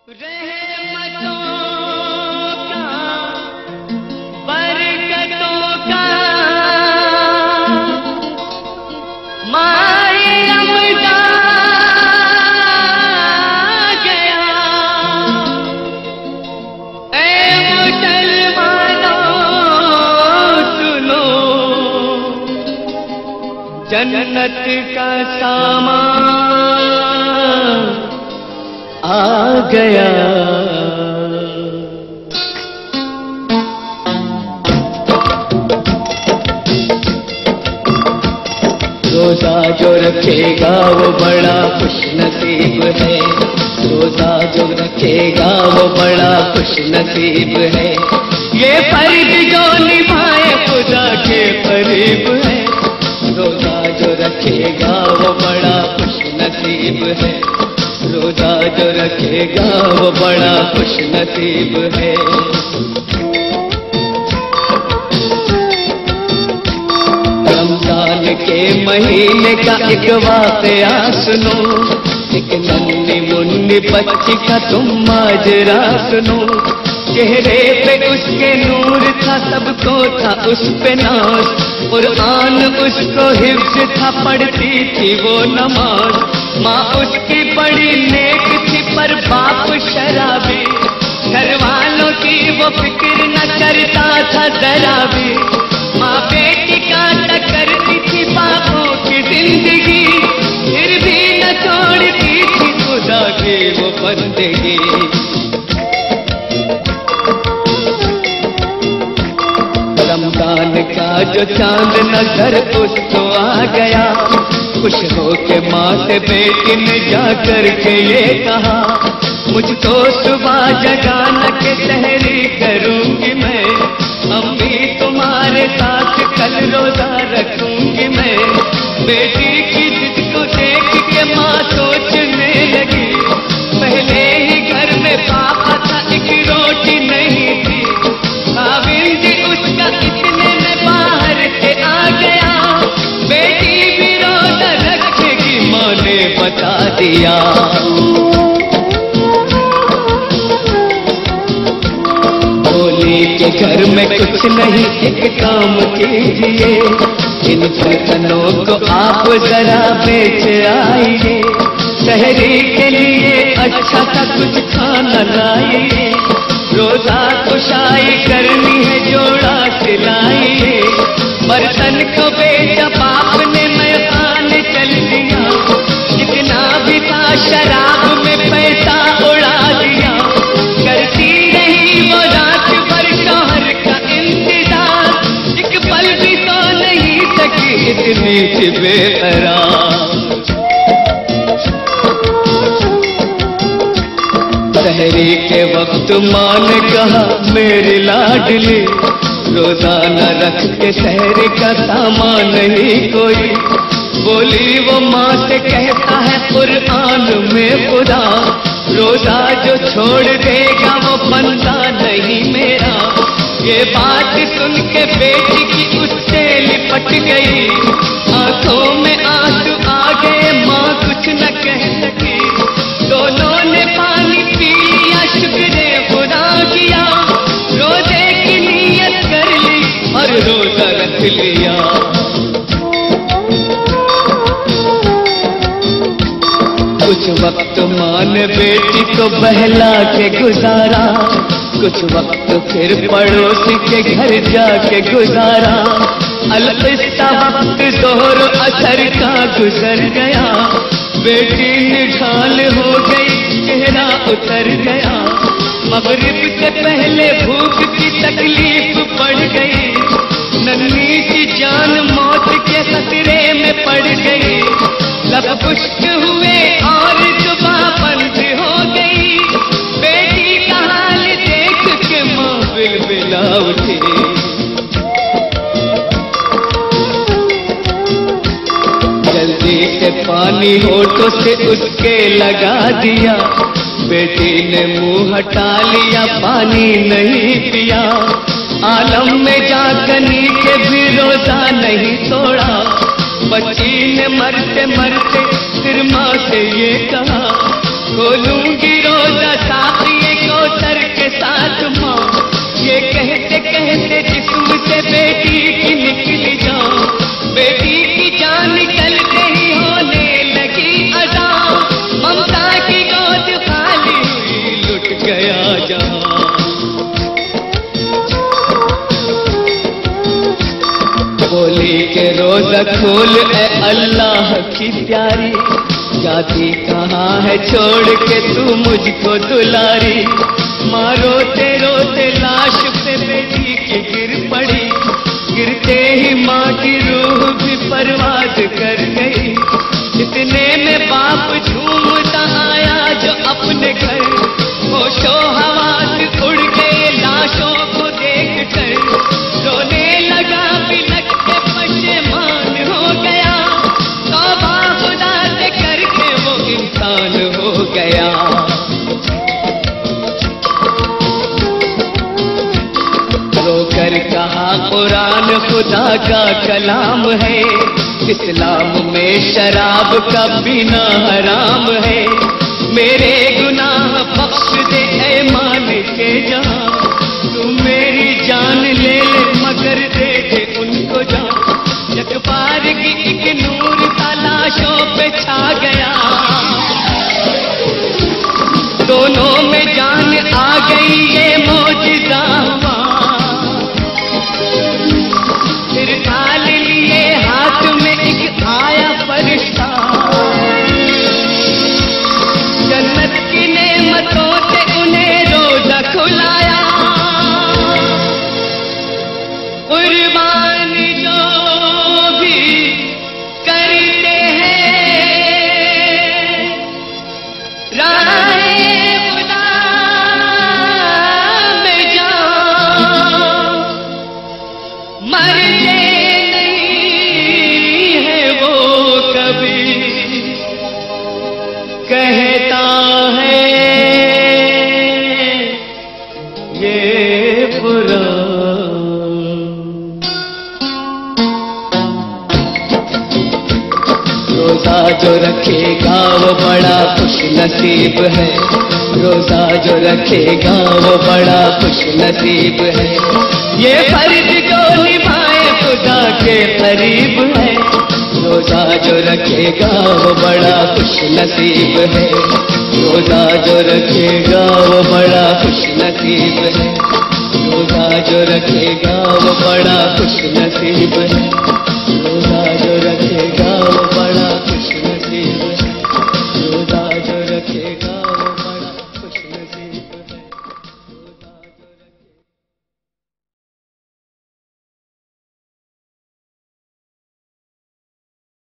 रहमतों का बरकतों का माए रमज़ान गया। ऐ मुसलमानों सुनो, जन्नत का सामान आ गया। रोजा जो रखेगा वो बड़ा खुशनसीब है। रोजा जो रखेगा वो बड़ा खुशनसीब है। ये फर्ज जो निभाए खुदा के करीब है। रोजा जो रखेगा वो बड़ा खुशनसीब है। रोजा जो रखेगा वो बड़ा खुशनसीब है। रमजान के महीने का एक वाक़या सुनो, एक नन्ही मुन्नी बच्ची का तुम माजरा सुनो। चेहरे पे उसके नूर था, सबको था उस पे नाज। कुरान उसको हिफ्ज़ था, पढ़ती थी वो नमाज। माँ उसकी बड़ी नेक थी पर बाप शराबी। घर वालों की वो फिक्र न करता था जरा भी। माँ बेटी का करती थी बापों की जिंदगी, फिर भी न छोड़ती थी खुदा की वो बंदगी। रमजान का जो चांद नजर उसको आ गया। खुश हो के माँ से बेटी ने जाकर के ये कहा, मुझको सुबह जगाना के सहरी करूंगी मैं। अम्मी तुम्हारे साथ कल रोजा रखूंगी मैं। बेटी की जिद को देख के माँ सोचने लगी, पहले ही घर में पापा था, एक रोटी नहीं थी। खाविंद उसका इतने में बाहर से आ गया। बेटी भी रोजा रखेगी माँ ने बता दिया। बोली के घर में कुछ नहीं, एक काम कीजिए, इन बर्तनों को आप जरा बेच आइए। शहरी के लिए अच्छा सा कुछ खाना लाइए। रोजा कुशाई करनी है, जोड़ा सिलाइए। बर्तन को बेचा बाप ने, मैं खाने चल दिया। जितना भी था शराब में पैसा उड़ा दिया। करती रही वो रात भर शौहर का इंतजार, एक पल भी सो नहीं सकी इतनी सी बेकरार। सहरी के वक्त माँ ने कहा, मेरी लाडली रोजाना रख के सहरी का सामान नहीं कोई। बोली वो माँ से कहता है कुरान में खुदा, रोजा जो छोड़ देगा वो बंदा नहीं मेरा। ये बात सुन के बेटी की उससे लिपट गई। आंखों में आंसू आ गए, माँ कुछ न कह सकी। दोनों ने पानी पी लिया, शुक्र खुदा किया। रोजे की नियत कर ली और रोजा रख लिया। कुछ वक्त माँ ने बेटी को बहला के गुजारा। कुछ वक्त फिर पड़ोसी के घर जाके गुजारा। अलकिस्ता वक्त जोहर असर का गुजर गया। बेटी निढाल हो गई, चेहरा उतर गया। मगरिब से पहले भूख की तकलीफ बढ़ गई। नन्ही सी जान मौत के खतरे में पड़ गई। लब खुश्क हुए और जुबां बंद हो गई। बेटी का हाल देख के माँ बिलबिला उठी। जल्दी से पानी होठों से उसके लगा दिया। बेटी ने मुंह हटा लिया, पानी नहीं पिया। आलम में जाकर नीचे भी रोजा नहीं तोड़ा। बच्ची ने मरते मरते फिर माँ से ये कहा, खोलूंगी रोजा साथ रोजा खोल ए अल्लाह की प्यारी, जाती कहाँ है छोड़ के तू मुझको दुलारी। माँ रोते रोते लाश पे बेटी की गिर पड़ी, गिरते ही माँ की रूह भी परवाज कर गई। इतने में बाप झूमता आया जो अपने घर, होशो हवास उड़ गए लाशों को देख कर। रोने लगा बिलख के पशेमान हो गया, तौबा खुदा से करके वो इंसान हो गया। रोकर कहा कुरान खुदा का कलाम है, इस्लाम में शराब का पीना हराम है। मेरे गुनाह बख्श दे ऐ मालिक के जहां, तू मेरी जान ले ले मगर दे दे उनको जान। यकबार की एक नूर तलाशों पे छा गया, दोनों में जान आ गई ये मौजिज़ा हुआ। फिर थाल लिए हाथ में एक आया फरिश्ता, जन्नत की नेमतों से उन्हें रोजा खुलाया। कुर्बानी जो भी करते हैं राहे खुदा में जान, मरते नहीं है वो कभी, कहता है ये बुरा। रोजा जो रखेगा वो बड़ा खुश नसीब है, रोजा जो रखेगा वो बड़ा खुश नसीब है। ये फर्ज जो निभाए खुदा के करीब है, रोजा जो रखेगा वो बड़ा खुश नसीब है। रोजा जो रखेगा वो बड़ा खुश नसीब है, रोजा जो रखेगा वो बड़ा खुश नसीब है। रोजा